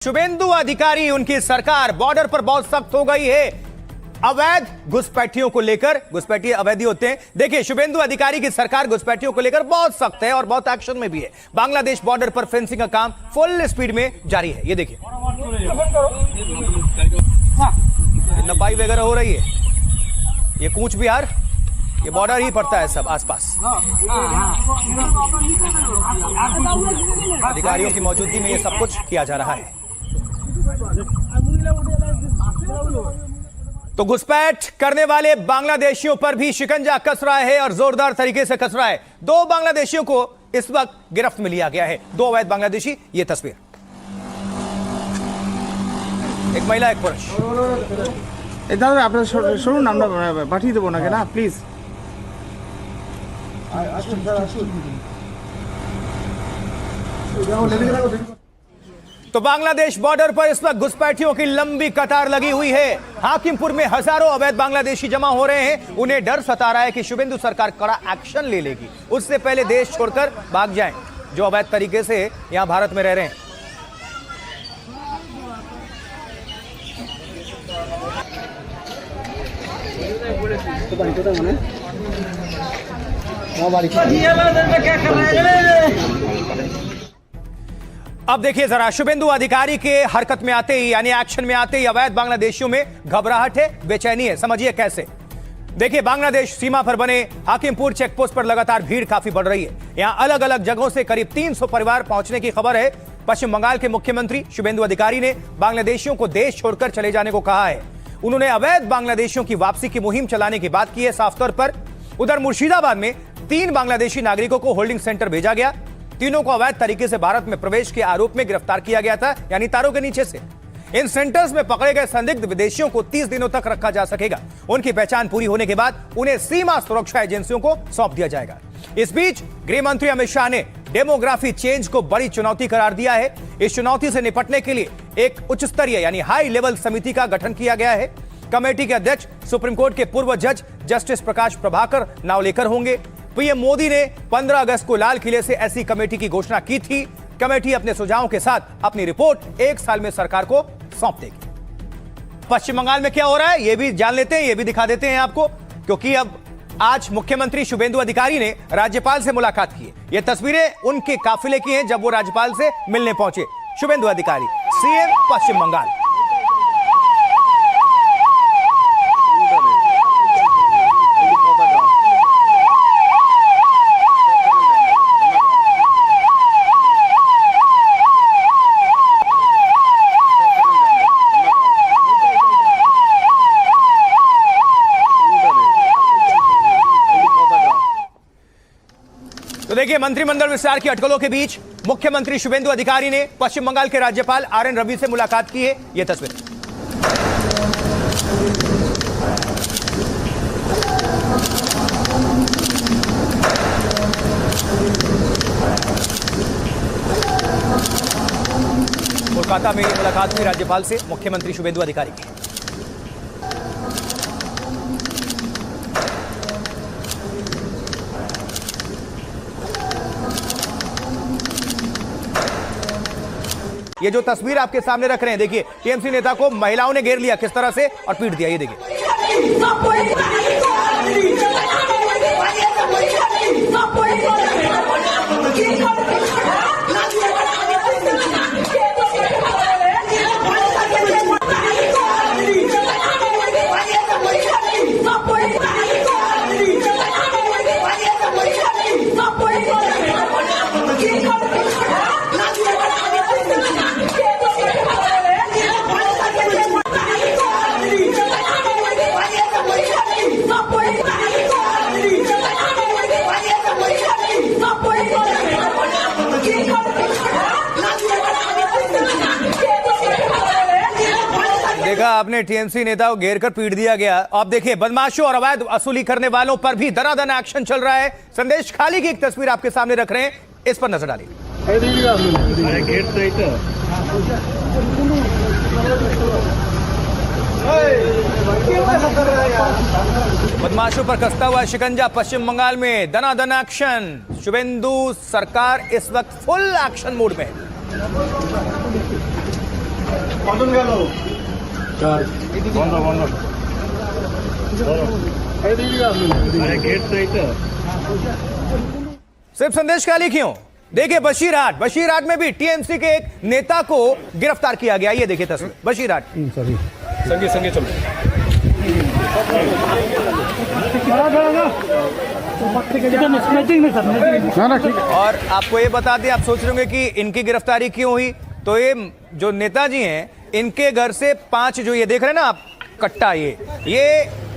शुभेंदु अधिकारी, उनकी सरकार बॉर्डर पर बहुत सख्त हो गई है अवैध घुसपैठियों को लेकर। घुसपैठी अवैध होते हैं। देखिए, शुभेंदु अधिकारी की सरकार घुसपैठियों को लेकर बहुत सख्त है और बहुत एक्शन में भी है। बांग्लादेश बॉर्डर पर फेंसिंग का काम फुल स्पीड में जारी है। ये देखिए, नपाई वगैरह हो रही है। ये कूच बिहार, ये बॉर्डर ही पड़ता है सब आसपास। अधिकारियों की मौजूदगी में ये सब कुछ किया जा रहा है। तो घुसपैठ करने वाले बांग्लादेशियों पर भी शिकंजा कस रहा है और जोरदार तरीके से कस रहा है। 2 बांग्लादेशियों को इस वक्त गिरफ्त में लिया गया है, 2 अवैध बांग्लादेशी। ये तस्वीर, एक महिला एक पुरुष। दादा আপনারা শুনুন, আমরা পাঠিয়ে দেব নাকি না প্লিজ। तो बांग्लादेश बॉर्डर पर इस वक्त घुसपैठियों की लंबी कतार लगी हुई है। हाकिमपुर में हजारों अवैध बांग्लादेशी जमा हो रहे हैं। उन्हें डर सता रहा है कि शुभेंदु सरकार कड़ा एक्शन ले लेगी, उससे पहले देश छोड़कर भाग जाएं जो अवैध तरीके से यहां भारत में रह रहे हैं। अब देखिए जरा, शुभेंदु अधिकारी के हरकत में आते ही, यानी एक्शन में आते ही अवैध बांग्लादेशियों में घबराहट है, बेचैनी है। समझिए कैसे। देखिए, बांग्लादेश सीमा पर बने हाकिमपुर चेकपोस्ट पर लगातार भीड़ काफी बढ़ रही है। यहां अलग अलग जगहों से करीब 300 परिवार पहुंचने की खबर है। पश्चिम बंगाल के मुख्यमंत्री शुभेंदु अधिकारी ने बांग्लादेशियों को देश छोड़कर चले जाने को कहा है। उन्होंने अवैध बांग्लादेशियों की वापसी की मुहिम चलाने की बात की है साफ तौर पर। उधर मुर्शिदाबाद में 3 बांग्लादेशी नागरिकों को होल्डिंग सेंटर भेजा गया। तीनों को अवैध तरीके से भारत में प्रवेश के आरोप में गिरफ्तार किया गया था, यानी तारों के नीचे से। इन सेंटर्स में पकड़े गए संदिग्ध विदेशियों को 30 दिनों तक रखा जा सकेगा। उनकी पहचान पूरी होने के बाद उन्हें सीमा सुरक्षा एजेंसियों को सौंप दिया जाएगा। इस बीच गृह मंत्री अमित शाह ने डेमोग्राफी चेंज को बड़ी चुनौती करार दिया है। इस चुनौती से निपटने के लिए एक उच्च स्तरीय यानी हाई लेवल समिति का गठन किया गया है। कमेटी के अध्यक्ष सुप्रीम कोर्ट के पूर्व जज जस्टिस प्रकाश प्रभाकर नाव लेकर होंगे। पीएम मोदी ने 15 अगस्त को लाल किले से ऐसी कमेटी की घोषणा की थी। कमेटी अपने सुझावों के साथ अपनी रिपोर्ट 1 साल में सरकार को सौंप देगी। पश्चिम बंगाल में क्या हो रहा है ये भी जान लेते हैं, ये भी दिखा देते हैं आपको, क्योंकि अब आज मुख्यमंत्री शुभेंदु अधिकारी ने राज्यपाल से मुलाकात की है। ये तस्वीरें उनके काफिले की हैं जब वो राज्यपाल से मिलने पहुंचे। शुभेंदु अधिकारी, सीएम पश्चिम बंगाल। तो देखिए, मंत्रिमंडल विस्तार की अटकलों के बीच मुख्यमंत्री शुभेंदु अधिकारी ने पश्चिम बंगाल के राज्यपाल आरएन रवि से मुलाकात की है। यह तस्वीर, कोलकाता में यह मुलाकात हुई राज्यपाल से मुख्यमंत्री शुभेंदु अधिकारी की। ये जो तस्वीर आपके सामने रख रहे हैं, देखिए, टीएमसी नेता को महिलाओं ने घेर लिया किस तरह से और पीट दिया। ये देखिए, देखा आपने, टीएमसी नेता को घेर कर पीट दिया गया। अब देखिए, बदमाशों और अवैध वसूली करने वालों पर भी दनादन एक्शन चल रहा है। संदेश खाली की एक तस्वीर आपके सामने रख रहे हैं, इस पर नजर डालिए। बदमाशों पर कसता हुआ शिकंजा पश्चिम बंगाल में, दनादन एक्शन। शुभेंदु सरकार इस वक्त फुल एक्शन मोड में है। কজন গেল? চার। বন্ধ বন্ধ। আরে গেট তো এইটা। सिर्फ संदेश खाली क्यों? देखिए बशीरहाट में भी टीएमसी के एक नेता को गिरफ्तार किया गया। ये देखिए तस्वीर बशीरहाट। संगे संगे चलो। ना ठीक है। और आपको ये बता दें, आप सोच रहे होंगे कि इनकी गिरफ्तारी क्यों हुई, तो ये जो नेताजी हैं इनके घर से 5 जो ये देख रहे हैं ना आप कट्टा, ये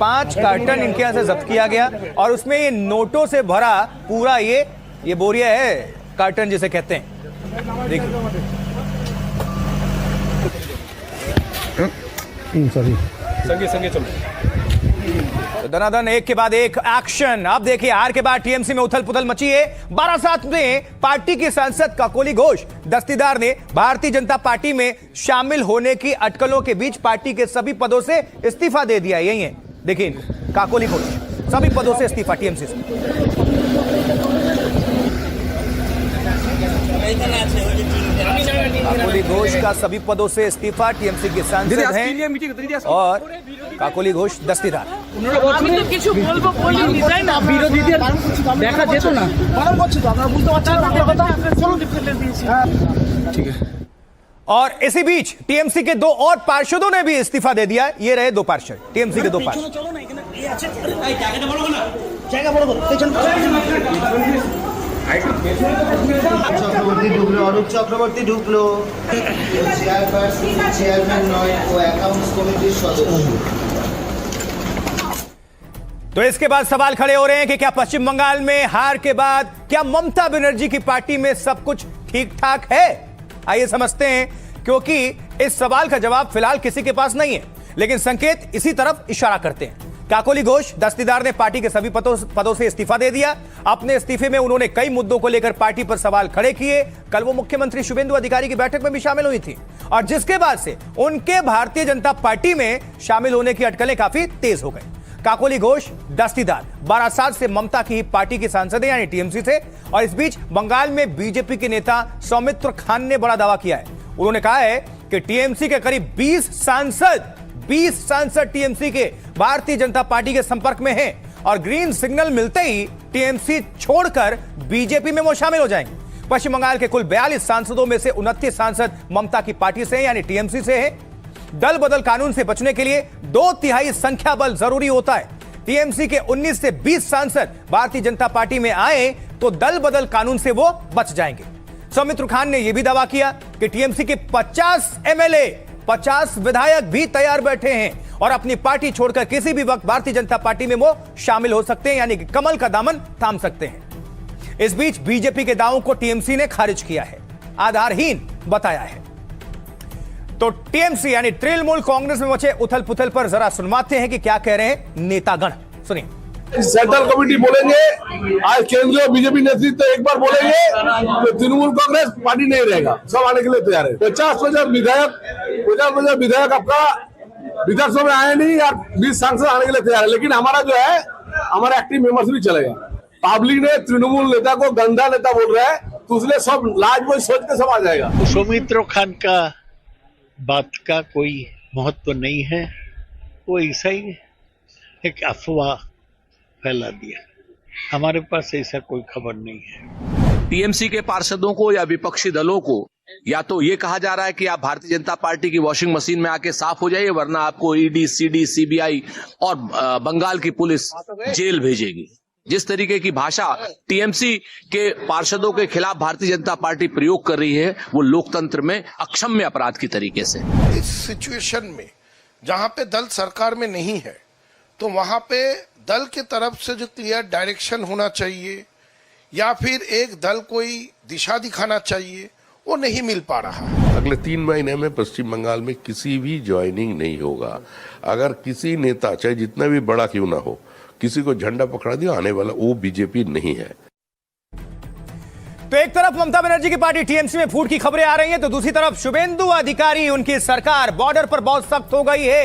5 कार्टन इनके यहाँ से जब्त किया गया और उसमें ये नोटों से भरा पूरा ये बोरिया है, कार्टन जिसे कहते हैं। देखिए संगे संगे चलो। तो दनादन एक के बाद एक एक्शन। अब देखिए हार के बाद टीएमसी में उथल पुथल मची है। बारासात में पार्टी की सांसद काकोली घोष दस्तीदार ने भारतीय जनता पार्टी में शामिल होने की अटकलों के बीच पार्टी के सभी पदों से इस्तीफा दे दिया। यही है, देखिए काकोली घोष सभी पदों से इस्तीफा टीएमसी से। काकोली घोष का सभी पदों से इस्तीफा, टीएमसी के सांसद हैं और काकोली घोष दस्तीदार। আমি তো কিছু বলবো বলিনি, তাই না? বিরোধীদের দেখা যেত না। বারণ করছি তো, আপনারা বুঝতে পারছেন না আপনার কথা। চলো ডিক্লেয়ার দিয়েছি। ठीक है। और इसी बीच टीएमसी के 2 और पार्षदों ने भी इस्तीफा दे दिया। ये रहे 2 पार्षद, टीएमसी के 2 पार्षद। চলো না, এখানে এই আছে। এই জায়গাটা বড় করো না। জায়গা বড় করো। পেছন চক্রবর্তী ঢুকলো, অরূপ চক্রবর্তী ঢুকলো, চেয়ারম্যান নয়, ও অ্যাকাউন্টস কমিটির সদস্য। तो इसके बाद सवाल खड़े हो रहे हैं कि क्या पश्चिम बंगाल में हार के बाद क्या ममता बनर्जी की पार्टी में सब कुछ ठीक ठाक है? आइए समझते हैं, क्योंकि इस सवाल का जवाब फिलहाल किसी के पास नहीं है, लेकिन संकेत इसी तरफ इशारा करते हैं। काकोली घोष दस्तीदार ने पार्टी के सभी पदों से इस्तीफा दे दिया। अपने इस्तीफे में उन्होंने कई मुद्दों को लेकर पार्टी पर सवाल खड़े किए। कल वो मुख्यमंत्री शुभेंदु अधिकारी की बैठक में भी शामिल हुई थी और जिसके बाद से उनके भारतीय जनता पार्टी में शामिल होने की अटकलें काफी तेज हो गई। काकोली घोष दस्तीदार बारासात से ममता की पार्टी के सांसद हैं, यानी टीएमसी से। और इस बीच बंगाल में बीजेपी के नेता सौमित्र खान ने बड़ा दावा किया है। उन्होंने कहा है कि टीएमसी के करीब 20 सांसद टीएमसी के भारतीय जनता पार्टी के संपर्क में हैं और ग्रीन सिग्नल मिलते ही टीएमसी छोड़कर बीजेपी में वो शामिल हो जाएंगे। पश्चिम बंगाल के कुल 42 सांसदों में से 29 सांसद ममता की पार्टी से हैं, यानी टीएमसी से हैं। दल बदल कानून से बचने के लिए 2/3 संख्या बल जरूरी होता है। टीएमसी के 19 से 20 सांसद भारतीय जनता पार्टी में आए तो दल बदल कानून से वो बच जाएंगे। सौमित्र खान ने यह भी दावा किया कि टीएमसी के 50 एमएलए, 50 विधायक भी तैयार बैठे हैं और अपनी पार्टी छोड़कर किसी भी वक्त भारतीय जनता पार्टी में वो शामिल हो सकते हैं, यानी कि कमल का दामन थाम सकते हैं। इस बीच बीजेपी के दावों को टीएमसी ने खारिज किया है, आधारहीन बताया है। तो टीएमसी यानी तृणमूल कांग्रेस में मचे उथल पुथल पर जरा सुनवाते हैं कि क्या कह रहे हैं नेतागण। सुनिए। सेंट्रल कमेटी बोलेंगे, आज केंद्रीय बीजेपी नेतृत्व एक बार बोलेंगे तो तृणमूल कांग्रेस पार्टी नहीं रहेगा, सब आने के लिए तैयार है। 50 विधायक आपका विधानसभा में आए नहीं या 20 सांसद आने के लिए तैयार है, लेकिन हमारा जो है हमारा एक्टिव मेंबर्स भी चलेगा। पब्लिक ने तृणमूल नेता को गंदा नेता बोल रहा है, तो इसलिए सब लाज बोझ सोच के सब आ जाएगा। सौमित्र खान का बात का कोई महत्व नहीं है, वो ऐसा ही एक अफवाह फैला दिया, हमारे पास ऐसा कोई खबर नहीं है। टीएमसी के पार्षदों को या विपक्षी दलों को या तो ये कहा जा रहा है कि आप भारतीय जनता पार्टी की वॉशिंग मशीन में आके साफ हो जाइए, वरना आपको ईडी, सीडी, सीबीआई और बंगाल की पुलिस जेल भेजेगी। जिस तरीके की भाषा टीएमसी के पार्षदों के खिलाफ भारतीय जनता पार्टी प्रयोग कर रही है, वो लोकतंत्र में अक्षम्य अपराध की तरीके से। इस सिचुएशन में जहां पे दल सरकार में नहीं है, तो वहां पे दल की तरफ से जो क्लियर डायरेक्शन होना चाहिए या फिर एक दल कोई दिशा दिखाना चाहिए, वो नहीं मिल पा रहा है। अगले 3 महीने में पश्चिम बंगाल में किसी भी ज्वाइनिंग नहीं होगा। अगर किसी नेता, चाहे जितना भी बड़ा क्यों ना हो, किसी को झंडा पकड़ा दिया, आने वाला वो बीजेपी नहीं है। तो एक तरफ ममता बनर्जी की पार्टी टीएमसी में फूट की खबरें आ रही हैं, तो दूसरी तरफ शुभेंदु अधिकारी, उनकी सरकार बॉर्डर पर बहुत सख्त हो गई है।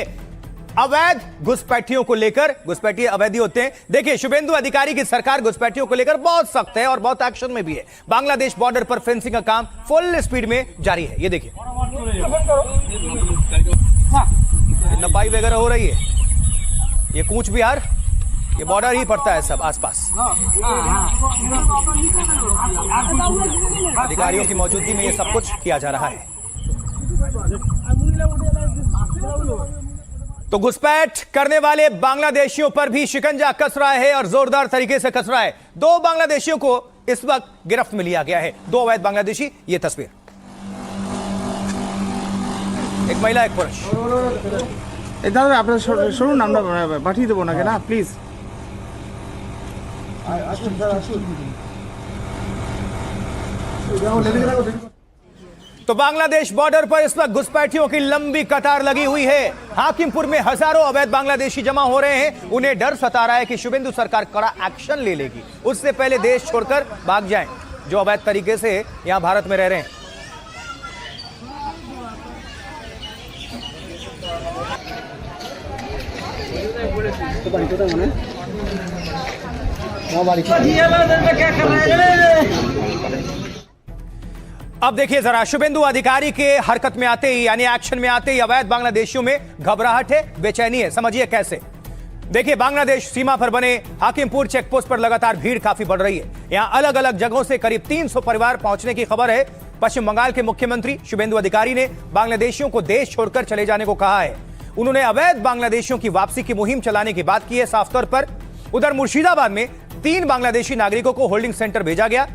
अवैध घुसपैठियों को लेकर, घुसपैठी अवैधी होते हैं। देखिए, शुभेंदु अधिकारी की सरकार घुसपैठियों को लेकर बहुत सख्त है और बहुत एक्शन में भी है। बांग्लादेश बॉर्डर पर फेंसिंग का काम फुल स्पीड में जारी है। ये देखिए, नपाई वगैरह हो रही है। ये कूच बिहार, ये बॉर्डर ही पड़ता है सब आसपास। अधिकारियों की मौजूदगी में ये सब कुछ किया जा रहा है। तो घुसपैठ करने वाले बांग्लादेशियों पर भी शिकंजा कस रहा है और जोरदार तरीके से कस रहा है। 2 बांग्लादेशियों को इस वक्त गिरफ्त में लिया गया है, 2 अवैध बांग्लादेशी। ये तस्वीर, एक महिला एक पुरुष। দাদা আপনারা শুনুন, আমরা পাঠিয়ে দেবো নাকি না প্লিজ। तो बांग्लादेश बॉर्डर पर इस वक्त घुसपैठियों की लंबी कतार लगी हुई है। हाकिमपुर में हजारों अवैध बांग्लादेशी जमा हो रहे हैं। उन्हें डर सता रहा है कि शुभेंदु सरकार कड़ा एक्शन ले लेगी, उससे पहले देश छोड़कर भाग जाएं, जो अवैध तरीके से यहां भारत में रह रहे हैं। अब देखिए जरा, शुभेंदु अधिकारी के हरकत में आते ही, यानी एक्शन में आते ही अवैध बांग्लादेशियों में घबराहट है, बेचैनी है। समझिए कैसे। देखिए, बांग्लादेश सीमा पर बने हाकिमपुर चेकपोस्ट पर लगातार भीड़ काफी बढ़ रही है। यहां अलग अलग जगहों से करीब 300 परिवार पहुंचने की खबर है। पश्चिम बंगाल के मुख्यमंत्री शुभेंदु अधिकारी ने बांग्लादेशियों को देश छोड़कर चले जाने को कहा है। उन्होंने अवैध बांग्लादेशियों की वापसी की मुहिम चलाने की बात की है साफ तौर पर। उधर मुर्शिदाबाद में 3 बांग्लादेशी नागरिकों को होल्डिंग सेंटर भेजा गया।